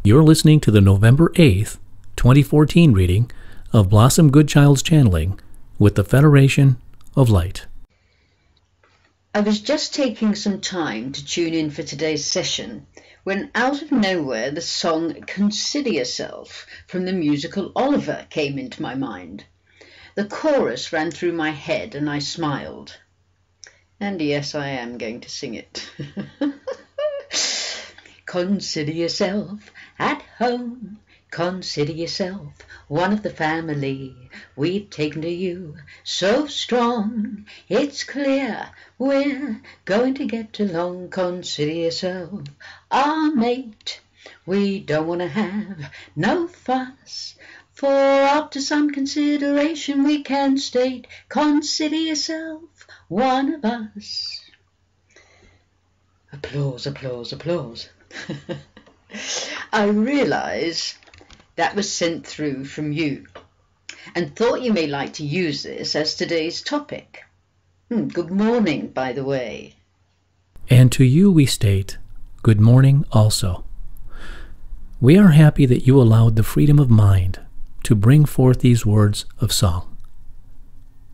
You're listening to the November 8th, 2014 reading of Blossom Goodchild's channeling with the Federation of Light. I was just taking some time to tune in for today's session when out of nowhere the song Consider Yourself from the musical Oliver came into my mind. The chorus ran through my head and I smiled. And yes, I am going to sing it. Consider yourself at home. Consider yourself one of the family. We've taken to you so strong. It's clear we're going to get along. Consider yourself our mate. We don't want to have no fuss. For after some consideration we can state, consider yourself one of us. Applause, applause, applause. I realise that was sent through from you and thought you may like to use this as today's topic. Good morning, by the way. And to you we state, good morning also. We are happy that you allowed the freedom of mind to bring forth these words of song.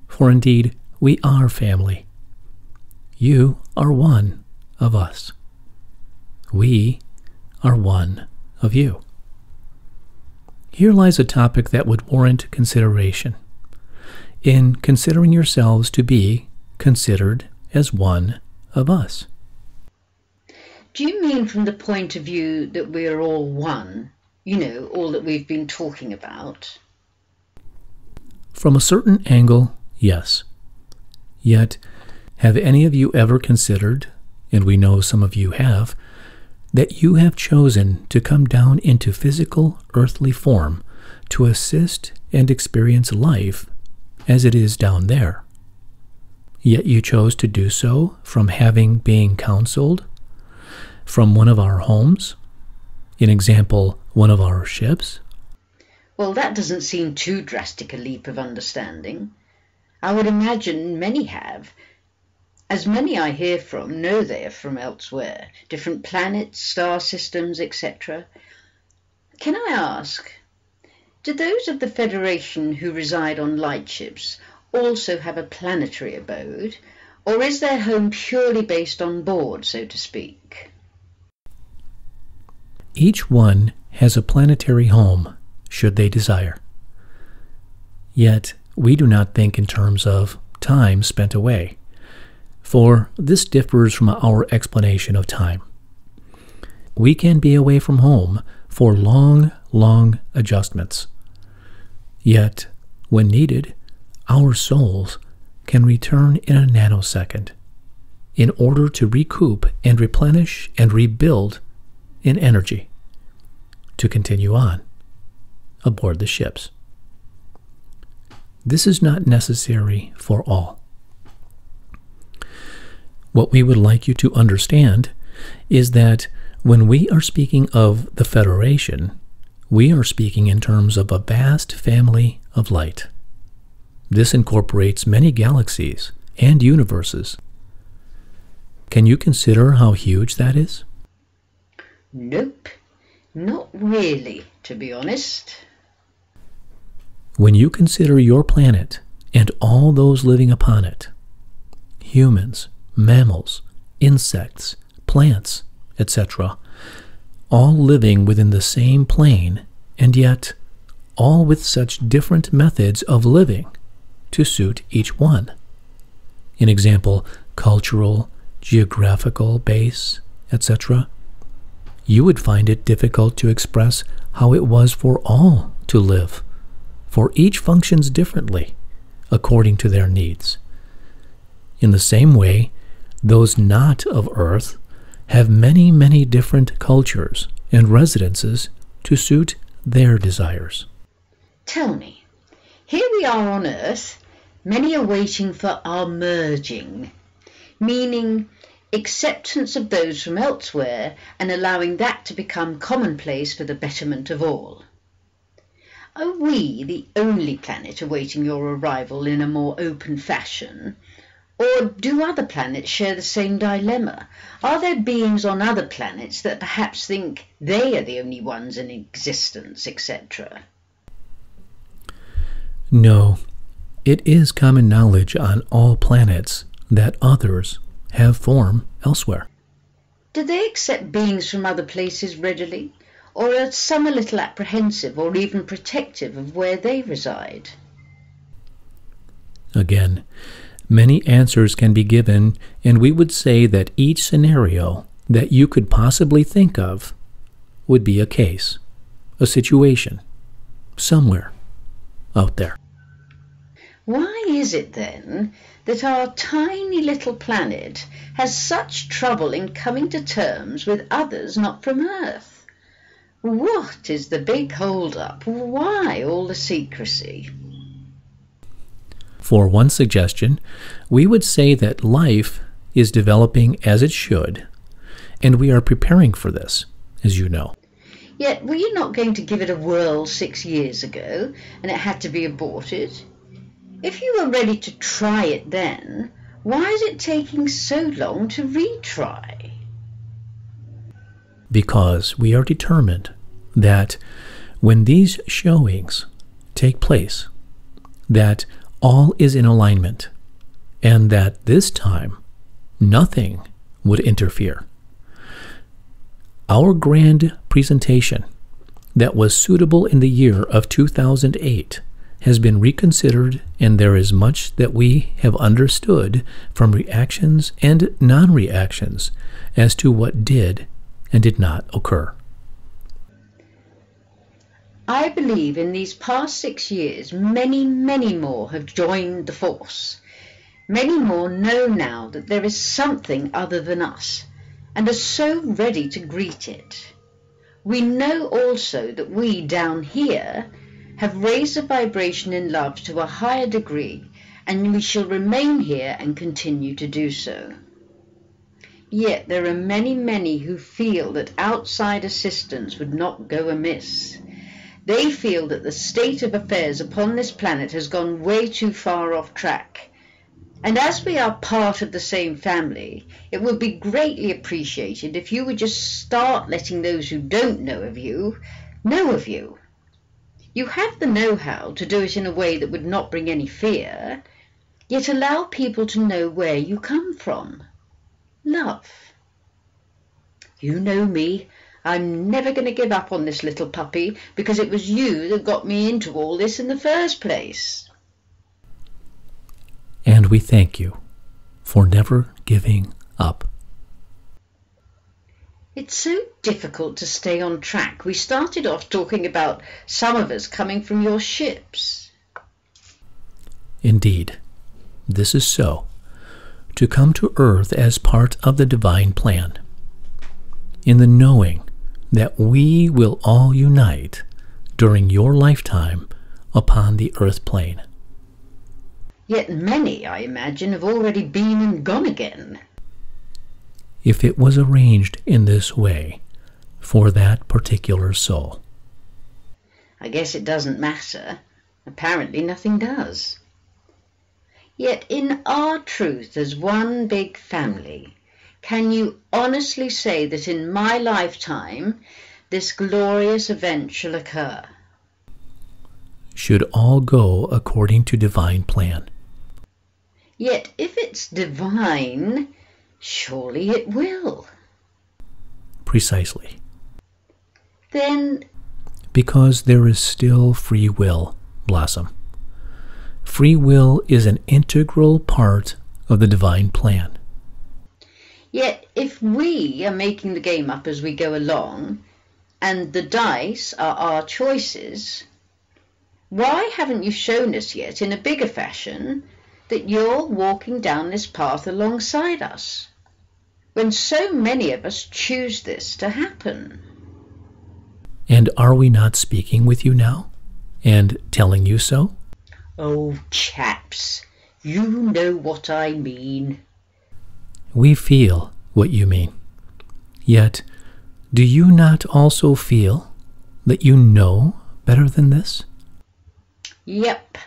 For indeed, we are family. You are one of us. We are one of you. Here lies a topic that would warrant consideration. In considering yourselves to be considered as one of us. Do you mean from the point of view that we are all one? You know, all that we've been talking about? From a certain angle, yes. Yet, have any of you ever considered, and we know some of you have, that you have chosen to come down into physical, earthly form to assist and experience life as it is down there? Yet you chose to do so from having been counseled from one of our homes, in example, one of our ships? Well, that doesn't seem too drastic a leap of understanding. I would imagine many have. As many I hear from know they are from elsewhere, different planets, star systems, etc. Can I ask, do those of the Federation who reside on lightships also have a planetary abode, or is their home purely based on board, so to speak? Each one has a planetary home, should they desire. Yet we do not think in terms of time spent away, for this differs from our explanation of time. We can be away from home for long, long adjustments. Yet, when needed, our souls can return in a nanosecond in order to recoup and replenish and rebuild in energy to continue on aboard the ships. This is not necessary for all. What we would like you to understand is that when we are speaking of the Federation, we are speaking in terms of a vast family of light. This incorporates many galaxies and universes. Can you consider how huge that is? Nope, not really, to be honest. When you consider your planet and all those living upon it, humans, mammals, insects, plants, etc., all living within the same plane, and yet all with such different methods of living to suit each one. In example, cultural, geographical base, etc., you would find it difficult to express how it was for all to live, for each functions differently according to their needs. In the same way, those not of Earth have many, many different cultures and residences to suit their desires. Tell me, here we are on Earth, many are waiting for our merging, meaning acceptance of those from elsewhere and allowing that to become commonplace for the betterment of all. Are we the only planet awaiting your arrival in a more open fashion, Or do other planets share the same dilemma? Are there beings on other planets that perhaps think they are the only ones in existence, etc.? No, it is common knowledge on all planets that others have form elsewhere. Do they accept beings from other places readily? Or are some a little apprehensive or even protective of where they reside? Again, many answers can be given, and we would say that each scenario that you could possibly think of would be a case, a situation, somewhere out there. Why is it then that our tiny little planet has such trouble in coming to terms with others not from Earth? What is the big hold-up? Why all the secrecy? For one suggestion, we would say that life is developing as it should, and we are preparing for this, as you know. Yet were you not going to give it a whirl 6 years ago, and it had to be aborted? If you were ready to try it then, why is it taking so long to retry? Because we are determined that when these showings take place, that all is in alignment, and that this time nothing would interfere. Our grand presentation that was suitable in the year of 2008 has been reconsidered, and there is much that we have understood from reactions and non-reactions as to what did and did not occur. I believe in these past 6 years many, many more have joined the force. Many more know now that there is something other than us, and are so ready to greet it. We know also that we down here have raised the vibration in love to a higher degree, and we shall remain here and continue to do so. Yet there are many, many who feel that outside assistance would not go amiss. They feel that the state of affairs upon this planet has gone way too far off track. And as we are part of the same family, it would be greatly appreciated if you would just start letting those who don't know of you know of you. You have the know-how to do it in a way that would not bring any fear, yet allow people to know where you come from. Love. You know me. I'm never going to give up on this little puppy, because it was you that got me into all this in the first place. And we thank you for never giving up. It's so difficult to stay on track. We started off talking about some of us coming from your ships. Indeed, this is so, to come to earth as part of the divine plan, in the knowing that we will all unite during your lifetime upon the earth plane. Yet many, I imagine, have already been and gone again. If it was arranged in this way for that particular soul. I guess it doesn't matter. Apparently nothing does. Yet in our truth as one big family, can you honestly say that in my lifetime this glorious event shall occur? Should all go according to divine plan. Yet if it's divine, surely it will. Precisely. Then... Because there is still free will, Blossom. Free will is an integral part of the divine plan. Yet if we are making the game up as we go along, and the dice are our choices, why haven't you shown us yet in a bigger fashion that you're walking down this path alongside us, when so many of us choose this to happen? And are we not speaking with you now, and telling you so? Oh, chaps, you know what I mean. We feel what you mean. Yet, do you not also feel that you know better than this? Yep.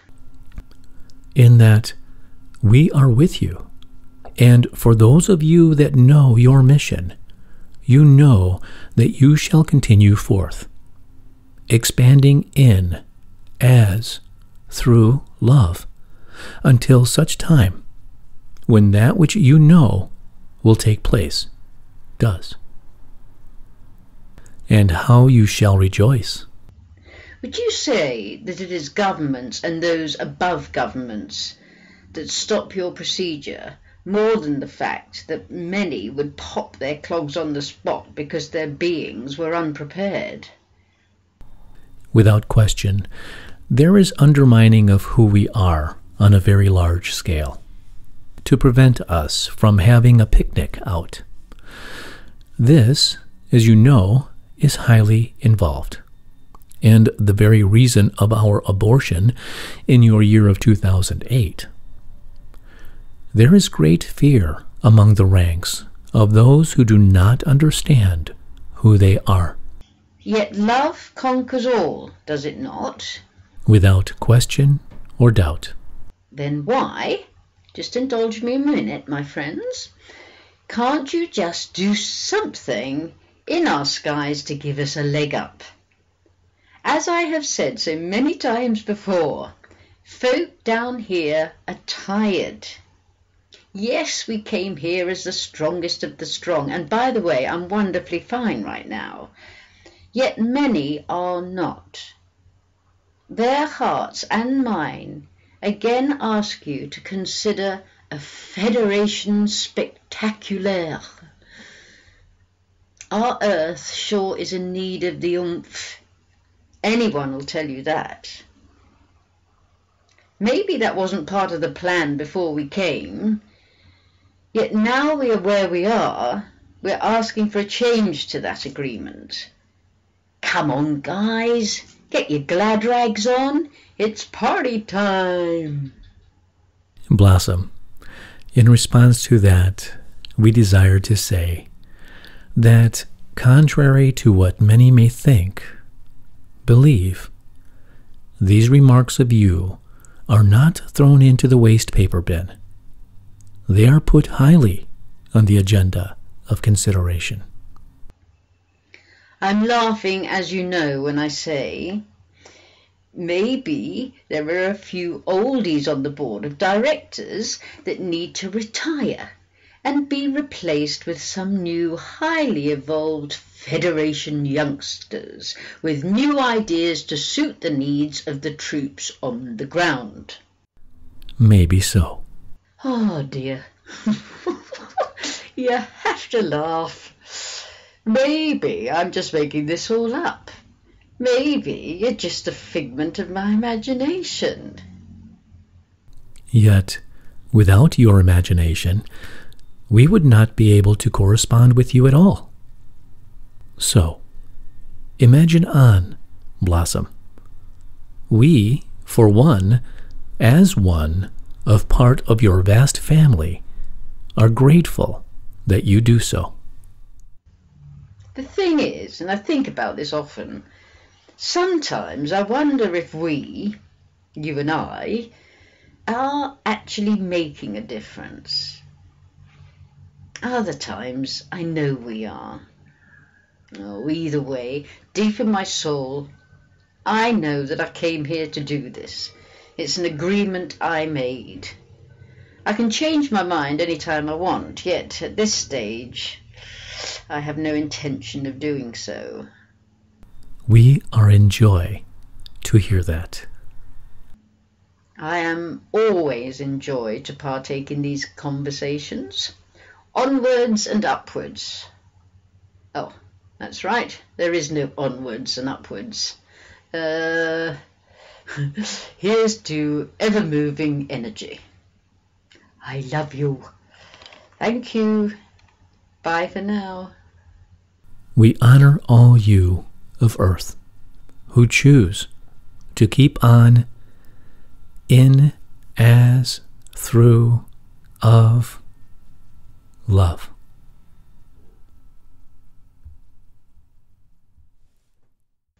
In that we are with you And for those of you that know your mission, you know that you shall continue forth, expanding in, as, through love, until such time when that which you know will take place does. And how you shall rejoice. Would you say that it is governments and those above governments that stop your procedure more than the fact that many would pop their clogs on the spot because their beings were unprepared? Without question, there is undermining of who we are on a very large scale to prevent us from having a picnic out. This, as you know, is highly involved, and the very reason of our abortion in your year of 2008. There is great fear among the ranks of those who do not understand who they are. Yet love conquers all, does it not? Without question or doubt. Then why, just indulge me a minute, my friends, can't you just do something in our skies to give us a leg up? As I have said so many times before, folk down here are tired. Yes, we came here as the strongest of the strong, and by the way, I'm wonderfully fine right now. Yet many are not. Their hearts and mine again ask you to consider a fédération spectaculaire. Our earth sure is in need of the oomph. Anyone will tell you that. Maybe that wasn't part of the plan before we came, yet now we are where we are, we're asking for a change to that agreement. Come on, guys, get your glad rags on. It's party time. Blossom, in response to that, we desire to say that, contrary to what many may think, believe, these remarks of you are not thrown into the waste paper bin. They are put highly on the agenda of consideration. I'm laughing, as you know, when I say maybe there are a few oldies on the board of directors that need to retire and be replaced with some new, highly evolved Federation youngsters with new ideas to suit the needs of the troops on the ground. Maybe so. Oh dear. You have to laugh. Maybe I'm just making this all up. Maybe you're just a figment of my imagination. Yet, without your imagination, we would not be able to correspond with you at all. So, imagine on, Blossom. We, for one, as one of part of your vast family, are grateful that you do so. The thing is, and I think about this often, sometimes I wonder if we, you and I, are actually making a difference. Other times I know we are. Oh, either way, deep in my soul, I know that I came here to do this. It's an agreement I made. I can change my mind any time I want, yet at this stage I have no intention of doing so. We are in joy to hear that. I am always in joy to partake in these conversations. Onwards and upwards. Oh, that's right, there is no onwards and upwards. Here's to ever-moving energy. I love you. Thank you. Bye for now. We honor all you of Earth who choose to keep on in, as, through, of love.